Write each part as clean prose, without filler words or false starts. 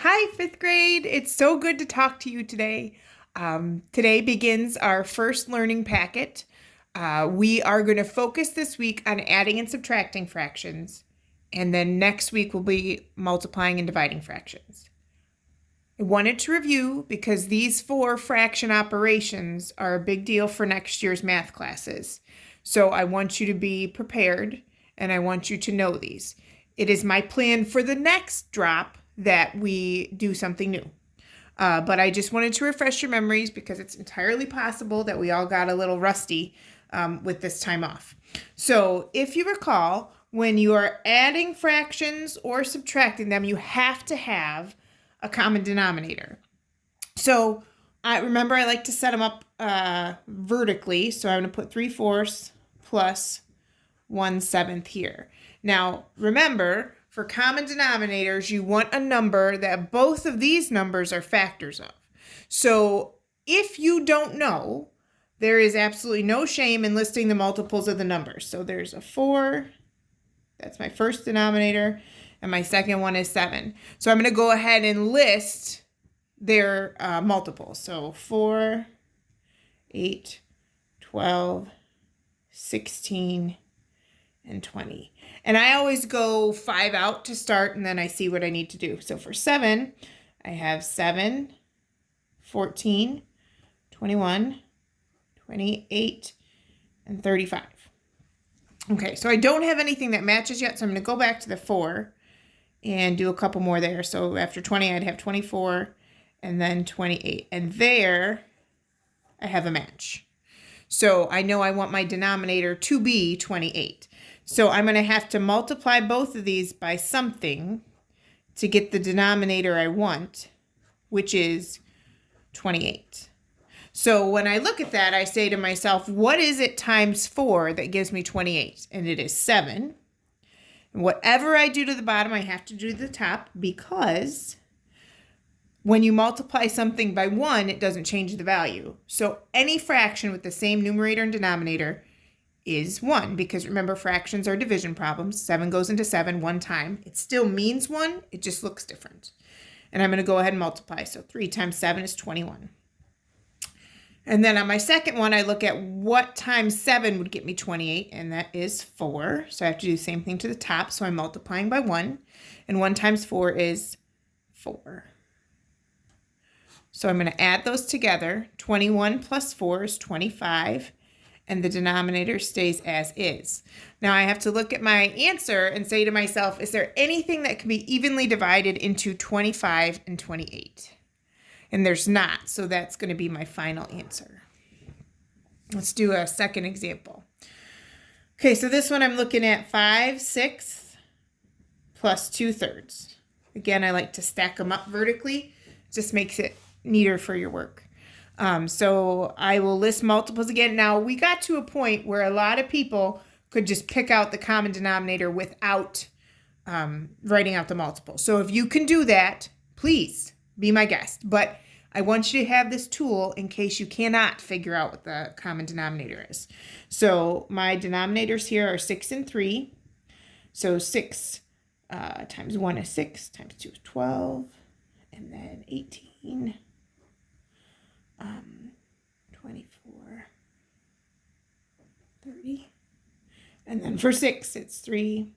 Hi, fifth grade. It's so good to talk to you today. Today begins our first learning packet. We are going to focus this week on adding and subtracting fractions, and then next week we'll be multiplying and dividing fractions. I wanted to review because these four fraction operations are a big deal for next year's math classes. So I want you to be prepared and I want you to know these. It is my plan for the next drop that we do something new. But I just wanted to refresh your memories because it's entirely possible that we all got a little rusty with this time off. So if you recall, when you are adding fractions or subtracting them, you have to have a common denominator. So I like to set them up vertically. So I'm going to put 3/4 plus 1/7 here. Now remember, for common denominators, you want a number that both of these numbers are factors of. So if you don't know, there is absolutely no shame in listing the multiples of the numbers. So there's a 4, that's my first denominator, and my second one is 7. So I'm going to go ahead and list their multiples. So 4, 8, 12, 16, and 20. And I always go 5 out to start, and then I see what I need to do. So for 7, I have 7, 14, 21, 28, and 35. Okay, so I don't have anything that matches yet, so I'm going to go back to the 4 and do a couple more there. So after 20, I'd have 24 and then 28. And there I have a match. So I know I want my denominator to be 28. So I'm going to have to multiply both of these by something to get the denominator I want, which is 28. So when I look at that, I say to myself, what is it times 4 that gives me 28? And it is 7. And whatever I do to the bottom, I have to do to the top, because when you multiply something by 1, it doesn't change the value. So any fraction with the same numerator and denominator is 1, because remember, fractions are division problems. 7 goes into 7 one time. It still means 1. It just looks different. And I'm going to go ahead and multiply. So 3 times 7 is 21. And then on my second one, I look at what times 7 would get me 28, and that is 4. So I have to do the same thing to the top. So I'm multiplying by 1, and 1 times 4 is 4. So I'm going to add those together. 21 plus 4 is 25, and the denominator stays as is. Now I have to look at my answer and say to myself, is there anything that can be evenly divided into 25 and 28? And there's not, so that's going to be my final answer. Let's do a second example. Okay, so this one I'm looking at 5/6 plus 2/3. Again, I like to stack them up vertically. It just makes it neater for your work. So I will list multiples again. Now, we got to a point where a lot of people could just pick out the common denominator without writing out the multiples. So if you can do that, please be my guest. But I want you to have this tool in case you cannot figure out what the common denominator is. So my denominators here are 6 and 3. So 6 times 1 is 6, times 2 is 12, and then 18, 24, 30. And then for 6, it's 3,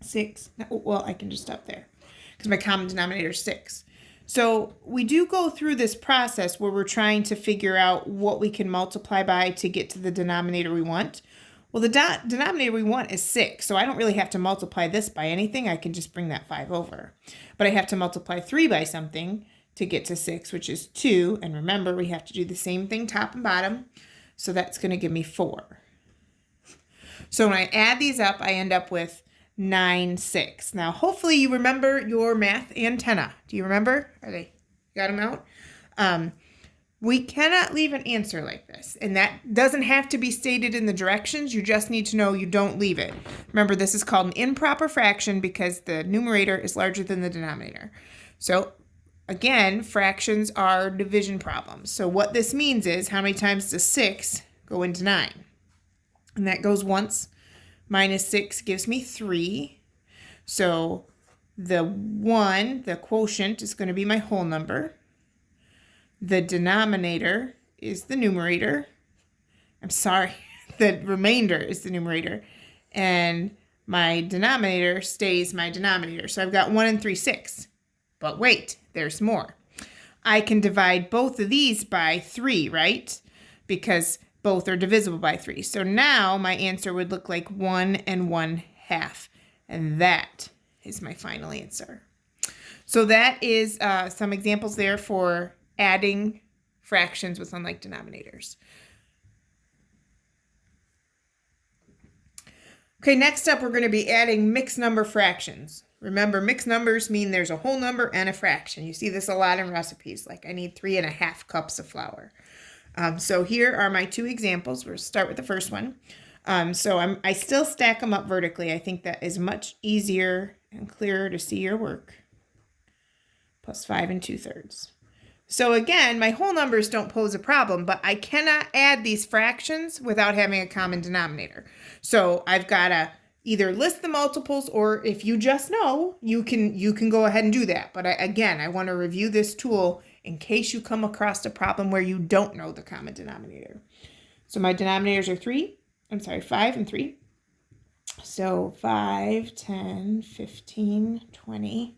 6. Well, I can just stop there because my common denominator is 6. So we do go through this process where we're trying to figure out what we can multiply by to get to the denominator we want. Well, the denominator we want is 6, so I don't really have to multiply this by anything. I can just bring that 5 over. But I have to multiply 3 by something to get to 6, which is 2. And remember, we have to do the same thing top and bottom. So that's going to give me 4. So when I add these up, I end up with 9, 6. Now, hopefully you remember your math antenna. Do you remember? Got them out? We cannot leave an answer like this, and that doesn't have to be stated in the directions. You just need to know you don't leave it. Remember, this is called an improper fraction because the numerator is larger than the denominator. So again, fractions are division problems. So what this means is, how many times does 6 go into 9? And that goes once. Minus 6 gives me 3. So The 1, the quotient, is going to be my whole number. The denominator is the numerator. I'm sorry, the remainder is the numerator. And my denominator stays my denominator. So I've got 1 and 3/6. But wait, there's more. I can divide both of these by 3, right? Because both are divisible by 3. So now my answer would look like 1 and 1/2. And that is my final answer. So that is some examples there for adding fractions with unlike denominators. Okay, next up we're going to be adding mixed number fractions. Remember, mixed numbers mean there's a whole number and a fraction. You see this a lot in recipes, like I need 3½ cups of flour. So here are my 2 examples. We'll start with the first one. I still stack them up vertically. I think that is much easier and clearer to see your work. Plus 5 2/3. So again, my whole numbers don't pose a problem, but I cannot add these fractions without having a common denominator. So I've got to either list the multiples, or if you just know, you can go ahead and do that. But I want to review this tool in case you come across a problem where you don't know the common denominator. So my denominators are 5 and 3. So 5, 10, 15, 20,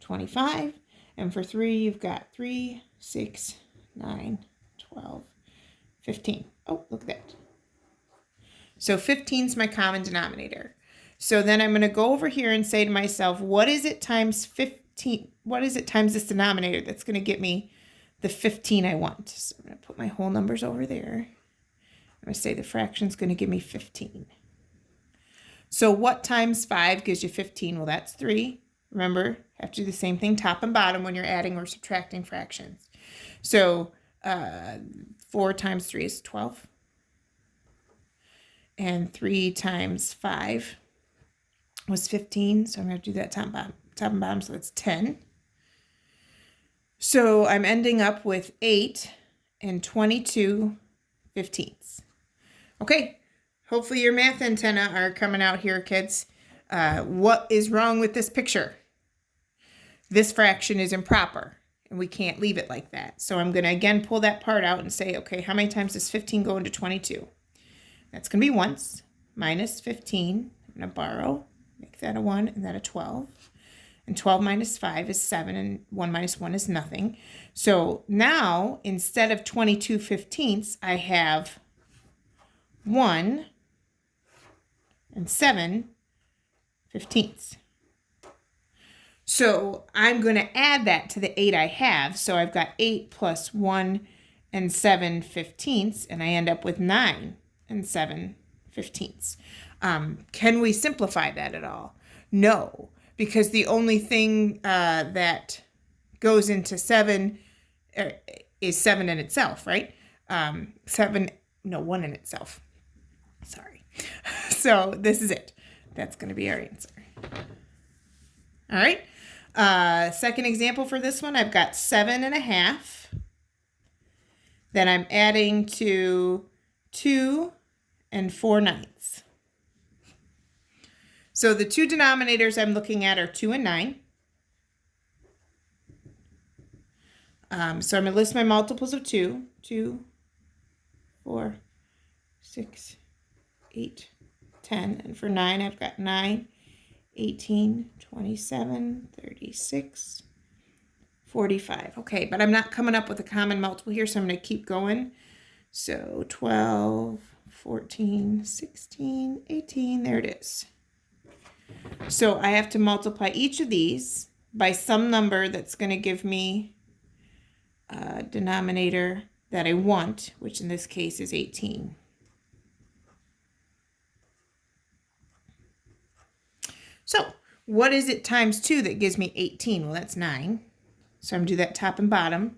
25. And for 3, you've got 3, 6, 9, 12, 15. Oh, look at that. So 15 is my common denominator. So then I'm going to go over here and say to myself, what is it times 15? What is it times this denominator that's going to get me the 15 I want? So I'm going to put my whole numbers over there. I'm going to say the fraction is going to give me 15. So what times 5 gives you 15? Well, that's 3. Remember, have to do the same thing top and bottom when you're adding or subtracting fractions. So 4 times 3 is 12. And 3 times 5 was 15. So I'm going to do that top and bottom, so that's 10. So I'm ending up with 8 and 22/15. Okay, hopefully your math antenna are coming out here, kids. What is wrong with this picture? This fraction is improper, and we can't leave it like that. So I'm going to again pull that part out and say, okay, how many times does 15 go into 22? That's going to be once, minus 15. I'm going to borrow, make that a 1, and that a 12. And 12 minus 5 is 7, and 1 minus 1 is nothing. So now, instead of 22/15, I have 1 and 7/15. So I'm going to add that to the 8 I have. So I've got 8 plus 1 and 7/15, and I end up with 9 and 7/15. Can we simplify that at all? No, because the only thing that goes into 7 is 7 in itself, right? 1 in itself. Sorry. So this is it. That's going to be our answer. All right. Second example for this one, I've got 7½ Then I'm adding to 2 and 4/9. So the 2 denominators I'm looking at are 2 and 9. So I'm going to list my multiples of 2. 2, 4, 6, 8, 10. And for 9, I've got 9, 18, 27, 36, 45. Okay, but I'm not coming up with a common multiple here, so I'm going to keep going. So 12, 14, 16, 18, there it is. So I have to multiply each of these by some number that's going to give me a denominator that I want, which in this case is 18. So what is it times 2 that gives me 18? Well, that's 9. So I'm going to do that top and bottom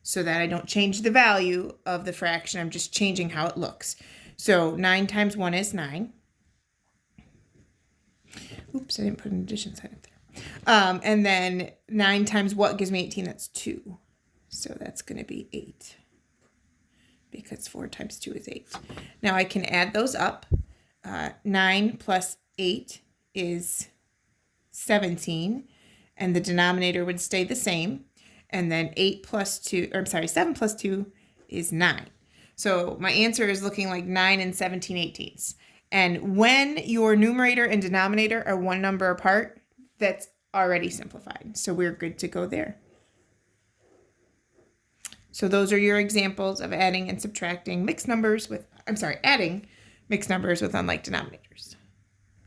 so that I don't change the value of the fraction. I'm just changing how it looks. So 9 times 1 is 9. Oops, I didn't put an addition sign up there. And then 9 times what gives me 18? That's 2. So that's going to be 8. Because 4 times 2 is 8. Now I can add those up. 9 plus 8 is 17. and the denominator would stay the same. And then 7 plus 2 is 9. So my answer is looking like 9 and 17/18. And when your numerator and denominator are one number apart, that's already simplified. So we're good to go there. So those are your examples of adding and subtracting mixed numbers with, adding mixed numbers with unlike denominators.